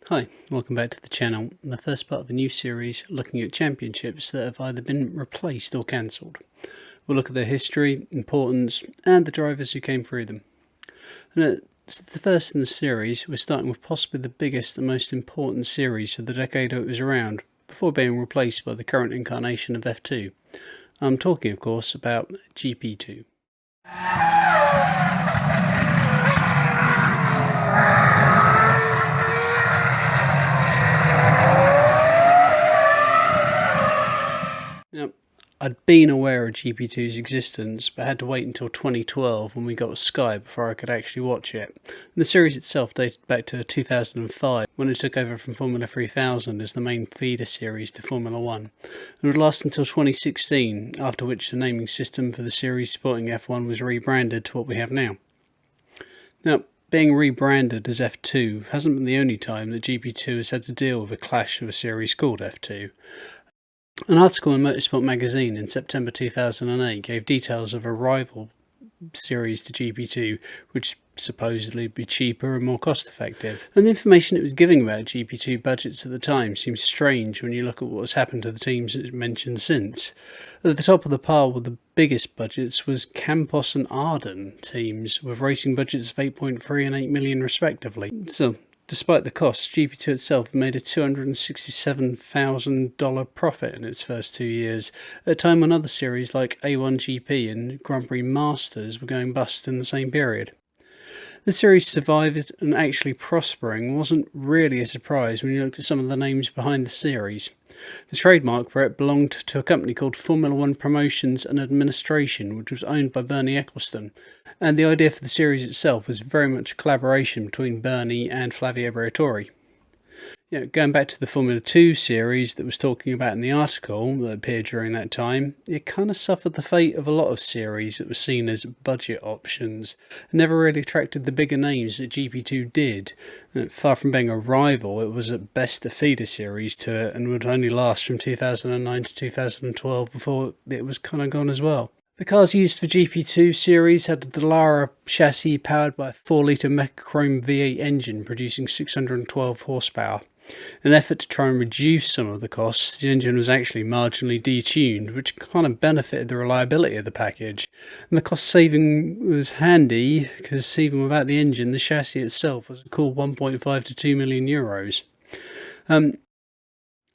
Hi, welcome back to the channel, the first part of a new series looking at championships that have either been replaced or cancelled. We'll look at their history, importance, and the drivers who came through them. And it's the first in the series, we're starting with possibly the biggest and most important series of the decade it was around, before being replaced by the current incarnation of F2. I'm talking, of course, about GP2. Now, I'd been aware of GP2's existence, but had to wait until 2012 when we got Sky before I could actually watch it. And the series itself dated back to 2005, when it took over from Formula 3000 as the main feeder series to Formula 1, and would last until 2016, after which the naming system for the series supporting F1 was rebranded to what we have now. Now, being rebranded as F2 hasn't been the only time that GP2 has had to deal with a clash of a series called F2. An article in Motorsport magazine in September 2008 gave details of a rival series to GP2, which supposedly would be cheaper and more cost effective. And the information it was giving about GP2 budgets at the time seems strange when you look at what has happened to the teams it mentioned since. At the top of the pile with the biggest budgets was Campos and Arden teams, with racing budgets of 8.3 and 8 million respectively. So, despite the costs, GP2 itself made a $267,000 profit in its first 2 years, at a time when other series like A1GP and Grand Prix Masters were going bust in the same period. The series survived and actually prospering wasn't really a surprise when you looked at some of the names behind the series. The trademark for it belonged to a company called Formula 1 Promotions and Administration, which was owned by Bernie Ecclestone, and the idea for the series itself was very much a collaboration between Bernie and Flavio Briatore. Going back to the Formula 2 series that was talking about in the article that appeared during that time, it kind of suffered the fate of a lot of series that were seen as budget options, and never really attracted the bigger names that GP2 did. And far from being a rival, it was at best a feeder series to it, and would only last from 2009 to 2012 before it was kind of gone as well. The cars used for GP2 series had a Dallara chassis powered by a 4-litre Mechachrome V8 engine producing 612 horsepower. In an effort to try and reduce some of the costs, the engine was actually marginally detuned, which kind of benefited the reliability of the package. And the cost saving was handy, because even without the engine, the chassis itself was a cool 1.5 to 2 million euros.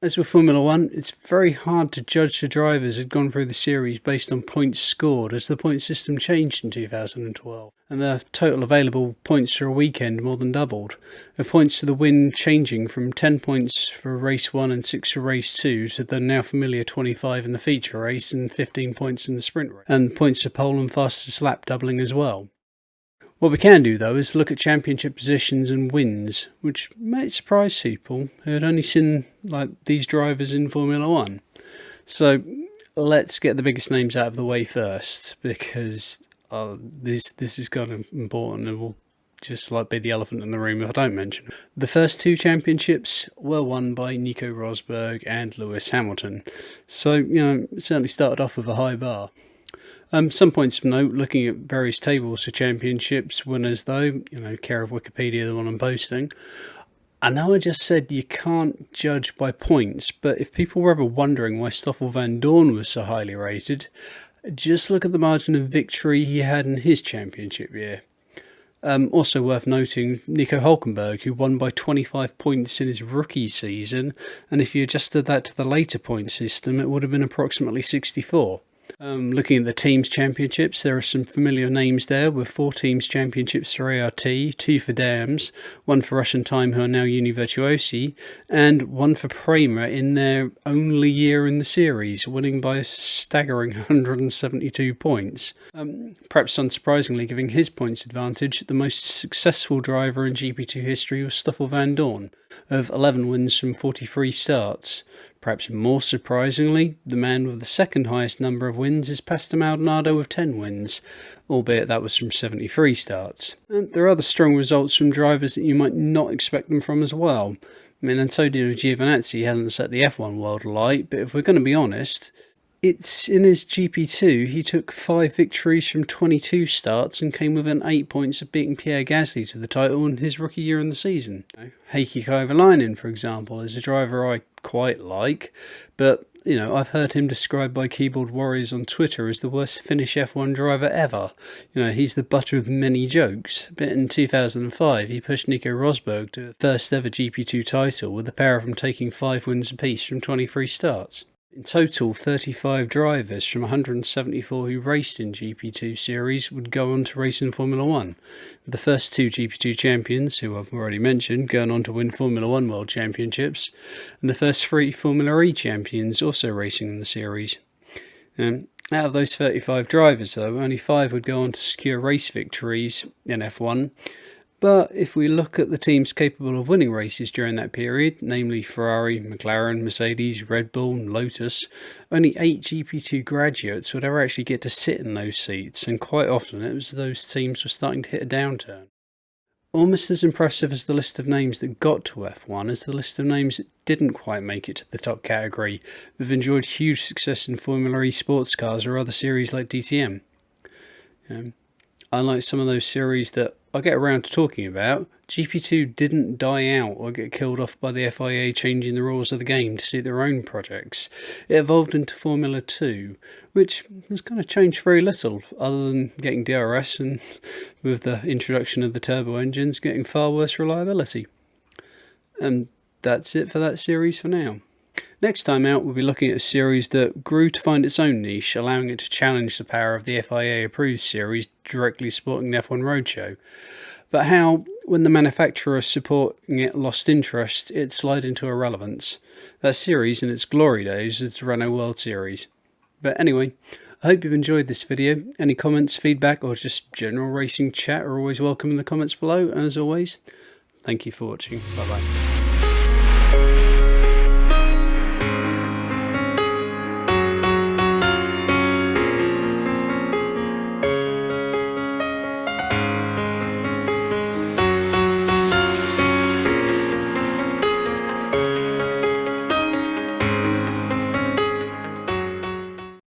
As with Formula 1, it's very hard to judge the drivers who had gone through the series based on points scored, as the point system changed in 2012, and the total available points for a weekend more than doubled, with points to the win changing from 10 points for race 1 and 6 for race 2 to the now familiar 25 in the feature race and 15 points in the sprint race, and points to pole and fastest lap doubling as well. What we can do, though, is look at championship positions and wins, which might surprise people who had only seen these drivers in Formula 1. So let's get the biggest names out of the way first, because this is kind of important and will just be the elephant in the room if I don't mention it. The first two championships were won by Nico Rosberg and Lewis Hamilton, so it certainly started off with a high bar. Some points of note, looking at various tables for championships winners though, care of Wikipedia, the one I'm posting. I know I just said you can't judge by points, but if people were ever wondering why Stoffel Vandoorne was so highly rated, just look at the margin of victory he had in his championship year. Also worth noting, Nico Hülkenberg, who won by 25 points in his rookie season, and if you adjusted that to the later point system, it would have been approximately 64. Looking at the teams championships, there are some familiar names there, with 4 teams championships for ART, 2 for DAMS, 1 for Russian Time, who are now Uni Virtuosi, and 1 for Prema in their only year in the series, winning by a staggering 172 points. Perhaps unsurprisingly, giving his points advantage, the most successful driver in GP2 history was Stoffel Vandoorne, of 11 wins from 43 starts. Perhaps more surprisingly, the man with the second highest number of wins is Pastor Maldonado with 10 wins, albeit that was from 73 starts. And there are other strong results from drivers that you might not expect them from as well. Antonio Giovinazzi hasn't set the F1 world alight, but if we're going to be honest, It's in his GP2, he took 5 victories from 22 starts and came within 8 points of beating Pierre Gasly to the title in his rookie year in the season. Heikki Kovalainen, for example, is a driver I quite like, but I've heard him described by keyboard warriors on Twitter as the worst Finnish F1 driver ever. He's the butt of many jokes. But in 2005, he pushed Nico Rosberg to a first ever GP2 title, with the pair of them taking 5 wins apiece from 23 starts. In total, 35 drivers from 174 who raced in GP2 series would go on to race in Formula 1, with the first 2 GP2 champions, who I've already mentioned, going on to win Formula 1 World Championships, and the first 3 Formula E champions also racing in the series. Out of those 35 drivers, though, only 5 would go on to secure race victories in F1. But if we look at the teams capable of winning races during that period, namely Ferrari, McLaren, Mercedes, Red Bull and Lotus, only 8 GP2 graduates would ever actually get to sit in those seats, and quite often it was those teams were starting to hit a downturn. Almost as impressive as the list of names that got to F1 is the list of names that didn't quite make it to the top category, but have enjoyed huge success in Formula E sports cars or other series like DTM. Unlike some of those series that I'll get around to talking about, GP2 didn't die out or get killed off by the FIA changing the rules of the game to suit their own projects. It evolved into Formula 2, which has kind of changed very little, other than getting DRS and, with the introduction of the turbo engines, getting far worse reliability. And that's it for that series for now. Next time out, we'll be looking at a series that grew to find its own niche, allowing it to challenge the power of the FIA-approved series directly supporting the F1 Roadshow, but how, when the manufacturer supporting it lost interest, it slid into irrelevance. That series, in its glory days, was the Renault World Series. But anyway, I hope you've enjoyed this video. Any comments, feedback, or just general racing chat are always welcome in the comments below, and as always, thank you for watching. Bye bye.